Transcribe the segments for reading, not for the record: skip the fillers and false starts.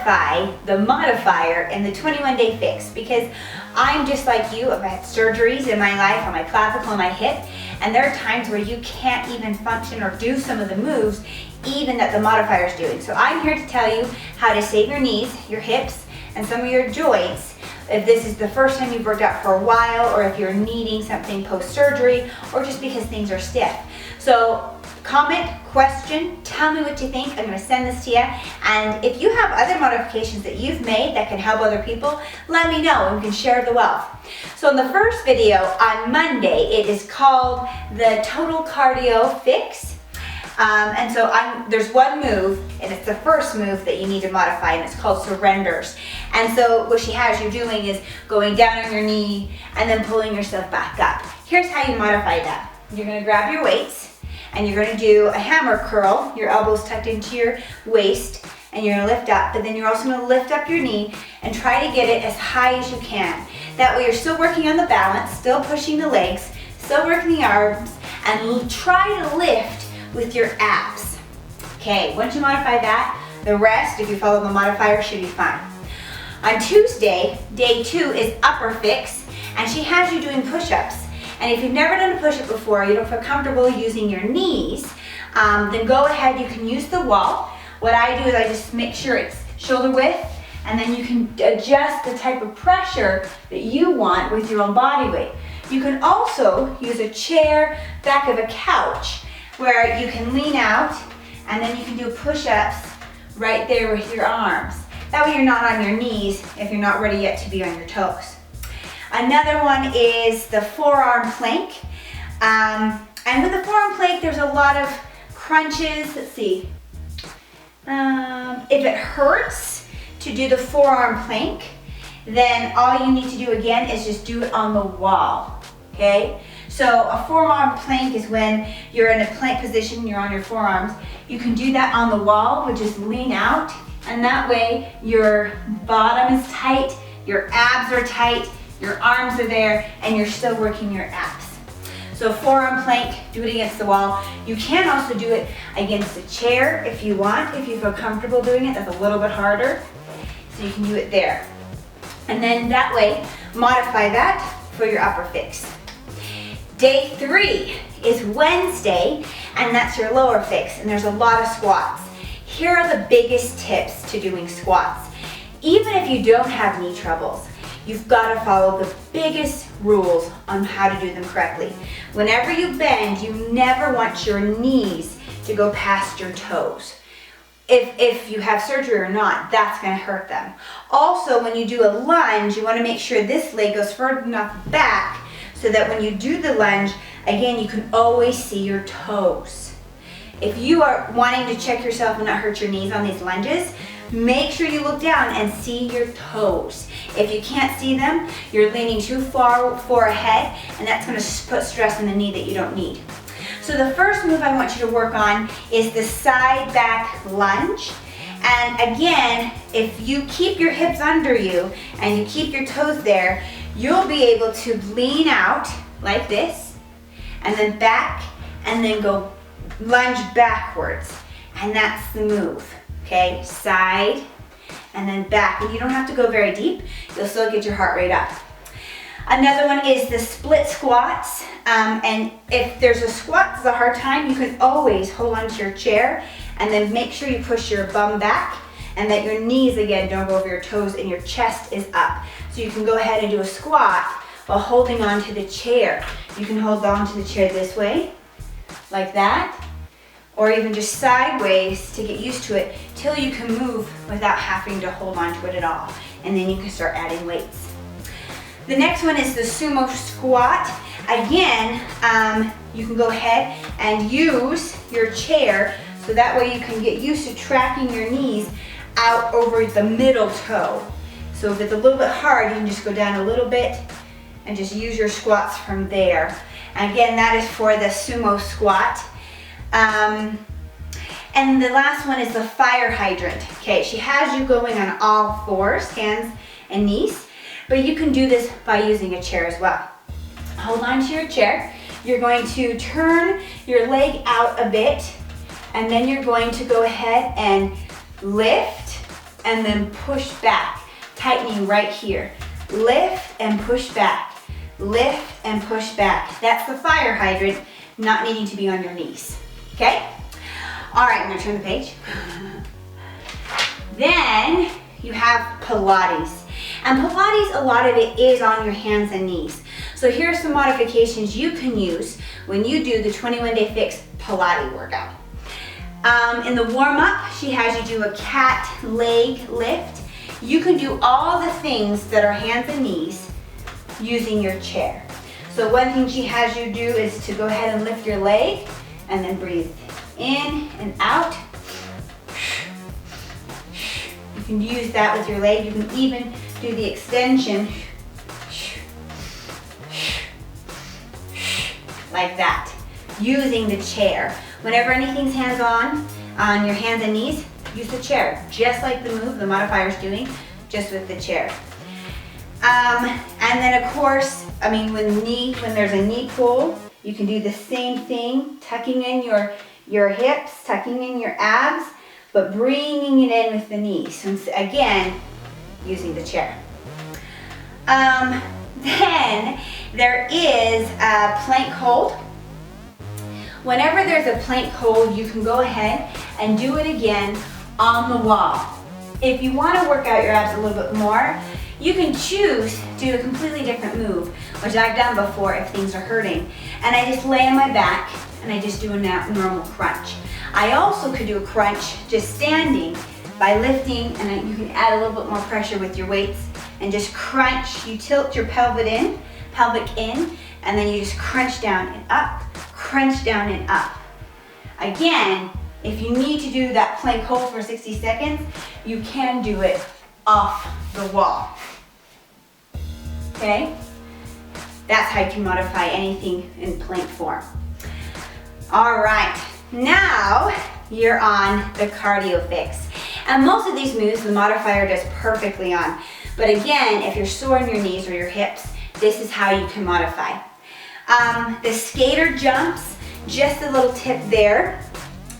modify the modifier in the 21-day fix, because I'm just like you. I've had surgeries in my life on my clavicle and my hip, and there are times where you can't even function or do some of the moves even that the modifier is doing. So I'm here to tell you how to save your knees, your hips, and some of your joints if this is the first time you've worked out for a while, or if you're needing something post-surgery, or just because things are stiff. So comment, question, tell me what you think. I'm going to send this to you. And if you have other modifications that you've made that can help other people, let me know and we can share the wealth. So in the first video on Monday, it is called the Total Cardio Fix. And so there's one move, and it's the first move that you need to modify, and it's called surrenders. And so what she has you doing is going down on your knee and then pulling yourself back up. Here's how you modify that. You're going to grab your weights, and you're going to do a hammer curl, your elbows tucked into your waist, and you're going to lift up, but then you're also going to lift up your knee and try to get it as high as you can. That way you're still working on the balance, still pushing the legs, still working the arms, and try to lift with your abs. Okay, once you modify that, the rest, if you follow the modifier, should be fine. On Tuesday, day 2 is upper fix, and she has you doing push-ups. And if you've never done a push-up before, you don't feel comfortable using your knees, then go ahead, you can use the wall. What I do is I just make sure it's shoulder width, and then you can adjust the type of pressure that you want with your own body weight. You can also use a chair, back of a couch, where you can lean out, and then you can do push-ups right there with your arms. That way you're not on your knees if you're not ready yet to be on your toes. Another one is the forearm plank. And with the forearm plank, there's a lot of crunches. Let's see. If it hurts to do the forearm plank, then all you need to do again is just do it on the wall, okay? So a forearm plank is when you're in a plank position, you're on your forearms. You can do that on the wall, which is lean out, and that way your bottom is tight, your abs are tight, your arms are there, and you're still working your abs. So forearm plank, do it against the wall. You can also do it against a chair if you want, if you feel comfortable doing it. That's a little bit harder, so you can do it there. And then that way, modify that for your upper fix. Day 3 is Wednesday, and that's your lower fix, and there's a lot of squats. Here are the biggest tips to doing squats. Even if you don't have knee troubles, you've got to follow the biggest rules on how to do them correctly. Whenever you bend, you never want your knees to go past your toes. If you have surgery or not, that's going to hurt them. Also, when you do a lunge, you want to make sure this leg goes far enough back so that when you do the lunge, again, you can always see your toes. If you are wanting to check yourself and not hurt your knees on these lunges, make sure you look down and see your toes. If you can't see them, you're leaning too far ahead, and that's going to put stress on the knee that you don't need. So the first move I want you to work on is the side back lunge. And again, if you keep your hips under you and you keep your toes there, you'll be able to lean out like this, and then back, and then go lunge backwards. And that's the move, okay? Side, and then back. And you don't have to go very deep. You'll still get your heart rate up. Another one is the split squats. And if there's a squat that's a hard time, you can always hold on to your chair, and then make sure you push your bum back, and that your knees, again, don't go over your toes, and your chest is up. So you can go ahead and do a squat while holding on to the chair. You can hold on to the chair this way, like that, or even just sideways to get used to it till you can move without having to hold on to it at all. And then you can start adding weights. The next one is the sumo squat. Again, you can go ahead and use your chair, so that way you can get used to tracking your knees out over the middle toe. So if it's a little bit hard, you can just go down a little bit and just use your squats from there. And again, that is for the sumo squat. And the last one is the fire hydrant. Okay, she has you going on all fours, hands and knees, but you can do this by using a chair as well. Hold on to your chair. You're going to turn your leg out a bit, and then you're going to go ahead and lift and then push back, tightening right here. Lift and push back, lift and push back. That's the fire hydrant, not needing to be on your knees, okay? All right, I'm gonna turn the page. Then you have Pilates. And Pilates, a lot of it is on your hands and knees. So here are some modifications you can use when you do the 21-day fix Pilates workout. In the warm-up, she has you do a cat leg lift. You can do all the things that are hands and knees using your chair. So one thing she has you do is to go ahead and lift your leg and then breathe in and out. You can use that with your leg. You can even do the extension like that, using the chair. Whenever anything's hands-on, on your hands and knees, use the chair, just like the move the modifier's doing, just with the chair. And then of course, when there's a knee pull, you can do the same thing, tucking in your hips, tucking in your abs, but bringing it in with the knees. So again, using the chair. Then there is a plank hold. Whenever there's a plank hold, you can go ahead and do it again on the wall. If you want to work out your abs a little bit more, you can choose to do a completely different move, which I've done before if things are hurting. And I just lay on my back and I just do a normal crunch. I also could do a crunch just standing by lifting, and you can add a little bit more pressure with your weights and just crunch. You tilt your pelvic in, and then you just crunch down and up, crunch down and up. Again, if you need to do that plank hold for 60 seconds, you can do it off the wall. Okay? That's how you can modify anything in plank form. All right, now you're on the cardio fix. And most of these moves, the modifier does perfectly on. But again, if you're sore in your knees or your hips, this is how you can modify. The skater jumps, just a little tip there.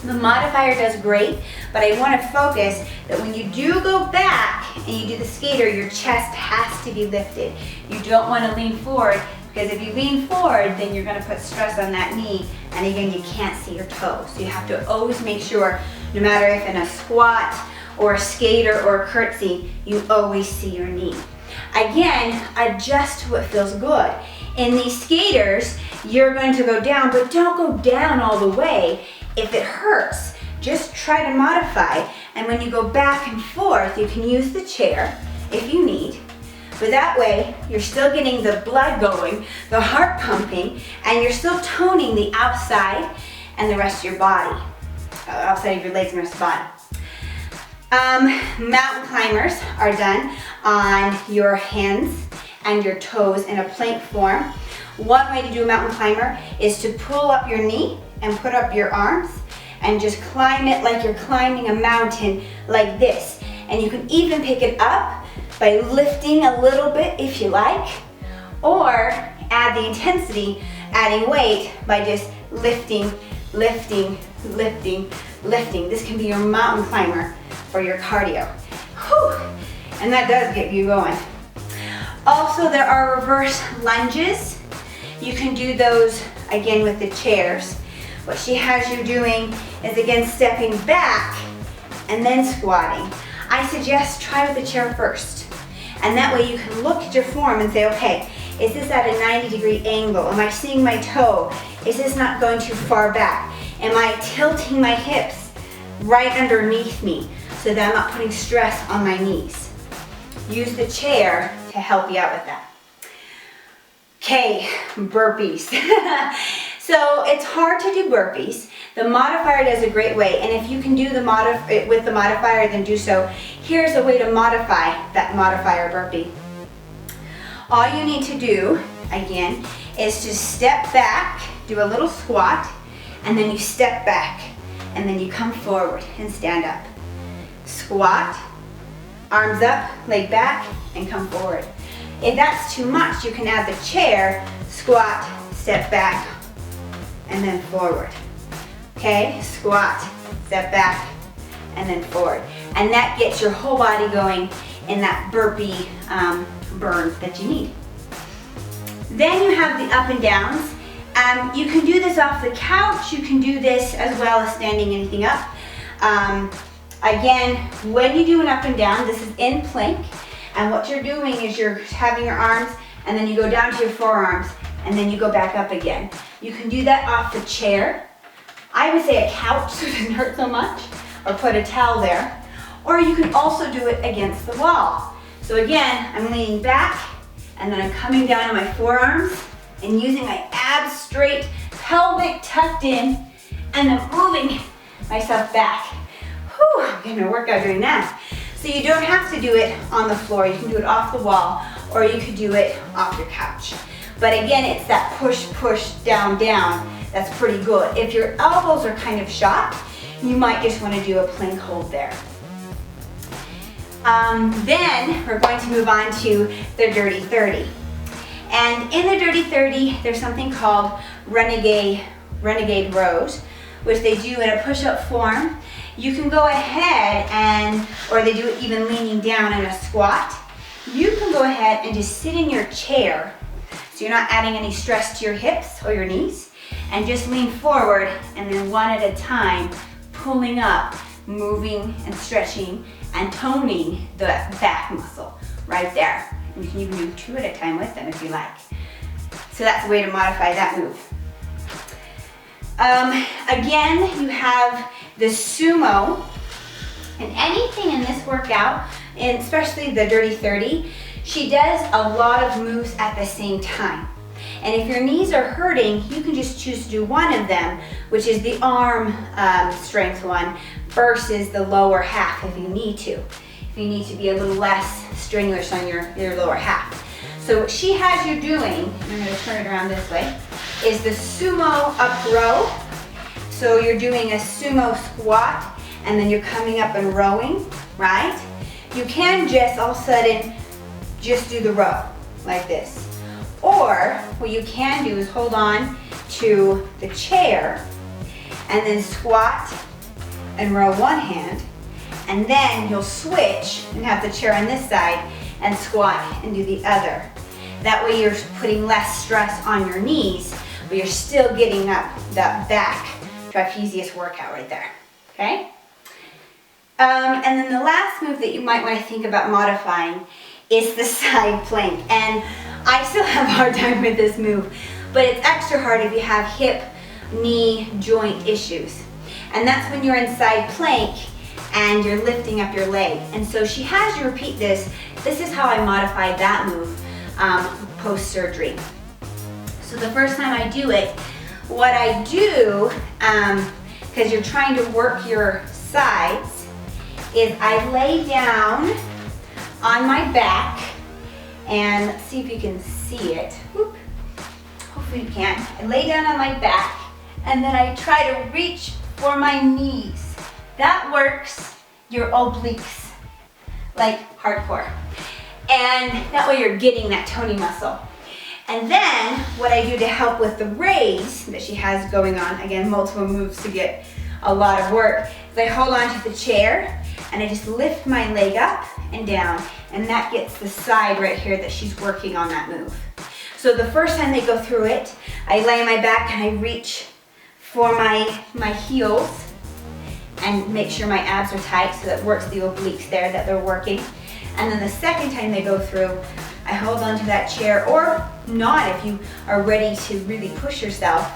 The modifier does great, but I want to focus that when you do go back and you do the skater, your chest has to be lifted. You don't want to lean forward, because if you lean forward, then you're going to put stress on that knee, and again, you can't see your toes. So you have to always make sure, no matter if in a squat or a skater or a curtsy, you always see your knee. Again, adjust to what feels good. In these skaters, you're going to go down, but don't go down all the way. If it hurts, just try to modify. And when you go back and forth, you can use the chair if you need. But that way, you're still getting the blood going, the heart pumping, and you're still toning the outside and the rest of your body, outside of your legs and the rest of the body. Mountain climbers are done on your hands and your toes in a plank form. One way to do a mountain climber is to pull up your knee and put up your arms and just climb it like you're climbing a mountain like this. And you can even pick it up by lifting a little bit if you like, or add the intensity, adding weight by just lifting, lifting, lifting, lifting. This can be your mountain climber for your cardio. Whew. And that does get you going. Also, there are reverse lunges. You can do those again with the chairs. What she has you doing is again stepping back and then squatting. I suggest try with the chair first. And that way you can look at your form and say, okay, is this at a 90-degree angle? Am I seeing my toe? Is this not going too far back? Am I tilting my hips right underneath me so that I'm not putting stress on my knees? Use the chair to help you out with that. Okay, burpees. So it's hard to do burpees. The modifier does a great way, and if you can do with the modifier, then do so. Here's a way to modify that modifier burpee. All you need to do, again, is to step back, do a little squat, and then you step back, and then you come forward and stand up. Squat, arms up, leg back, and come forward. If that's too much, you can add the chair, squat, step back, and then forward. Okay, squat, step back, and then forward. And that gets your whole body going in that burpee burn that you need. Then you have the up and downs. You can do this off the couch. You can do this as well as standing anything up. Again, when you do an up and down, this is in plank. And what you're doing is you're having your arms and then you go down to your forearms and then you go back up again. You can do that off the chair. I would say a couch so it doesn't hurt so much, or put a towel there. Or you can also do it against the wall. So again, I'm leaning back and then I'm coming down on my forearms and using my abs straight, pelvic tucked in, and I'm moving myself back. Whew, I'm getting a workout doing that. So you don't have to do it on the floor. You can do it off the wall, or you could do it off your couch. But again, it's that push, push, down, down. That's pretty good. If your elbows are kind of shot, you might just want to do a plank hold there. Then we're going to move on to the Dirty 30. And in the Dirty 30, there's something called renegade rows, which they do in a push-up form. You can go ahead and, or they do it even leaning down in a squat. You can go ahead and just sit in your chair, so you're not adding any stress to your hips or your knees, and just lean forward, and then one at a time, pulling up, moving and stretching and toning the back muscle right there. And you can even do 2 at a time with them if you like. So that's a way to modify that move. Again, you have the sumo, and anything in this workout, and especially the Dirty 30, she does a lot of moves at the same time. And if your knees are hurting, you can just choose to do one of them, which is the arm strength one, versus the lower half if you need to. If you need to be a little less strenuous on your lower half. So what she has you doing, I'm going to turn it around this way, is the sumo up row. So you're doing a sumo squat, and then you're coming up and rowing, right? You can just all of a sudden just do the row like this. Or what you can do is hold on to the chair and then squat and row one hand, and then you'll switch and have the chair on this side and squat and do the other. That way you're putting less stress on your knees, but you're still getting up that back trapezius workout right there, okay? And then the last move that you might want to think about modifying is the side plank. And I still have a hard time with this move, but it's extra hard if you have hip, knee, joint issues. And that's when you're in side plank and you're lifting up your leg. And so she has you repeat this. This is how I modified that move post-surgery. So the first time I do it, what I do, because you're trying to work your sides, is I lay down on my back, and let's see if you can see it. Whoop. Hopefully you can. I lay down on my back, and then I try to reach for my knees. That works your obliques like hardcore. And that way you're getting that toning muscle. And then what I do to help with the raise that she has going on, again, multiple moves to get a lot of work, is I hold on to the chair and I just lift my leg up and down, and that gets the side right here that she's working on that move. So the first time they go through it, I lay on my back and I reach for my heels and make sure my abs are tight, so that works the obliques there that they're working. And then the second time they go through, I hold on to that chair, or not if you are ready to really push yourself,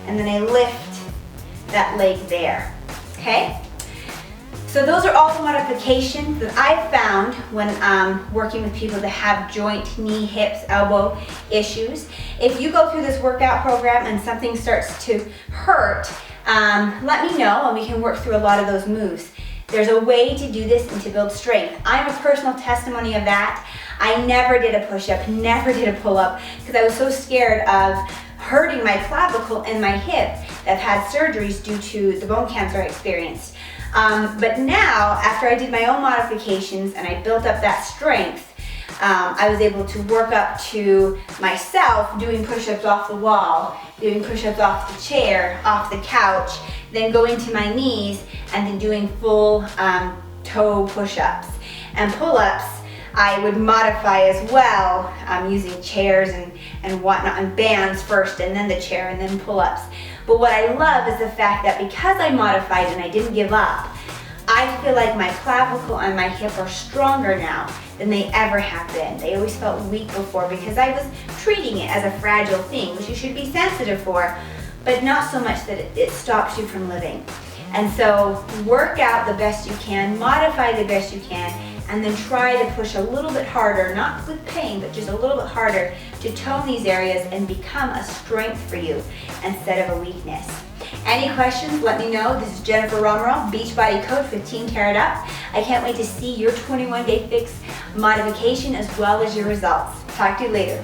and then I lift that leg there, okay? So those are all the modifications that I've found when working with people that have joint, knee, hips, elbow issues. If you go through this workout program and something starts to hurt, let me know and we can work through a lot of those moves. There's a way to do this and to build strength. I'm a personal testimony of that. I never did a push-up, never did a pull-up, because I was so scared of hurting my clavicle and my hip that I've had surgeries due to the bone cancer I experienced. But now, after I did my own modifications and I built up that strength, I was able to work up to myself doing push-ups off the wall, doing push-ups off the chair, off the couch, then going to my knees and then doing full toe push-ups. And pull-ups, I would modify as well, using chairs and whatnot, and bands first, and then the chair, and then pull-ups. But what I love is the fact that because I modified and I didn't give up, I feel like my clavicle and my hip are stronger now than they ever have been. They always felt weak before because I was treating it as a fragile thing, which you should be sensitive for, but not so much that it stops you from living. And so work out the best you can, modify the best you can, and then try to push a little bit harder, not with pain, but just a little bit harder to tone these areas and become a strength for you instead of a weakness. Any questions, let me know. This is Jennifer Romero, Beachbody Coach with Team Tear It Up. I can't wait to see your 21-day fix modification as well as your results. Talk to you later.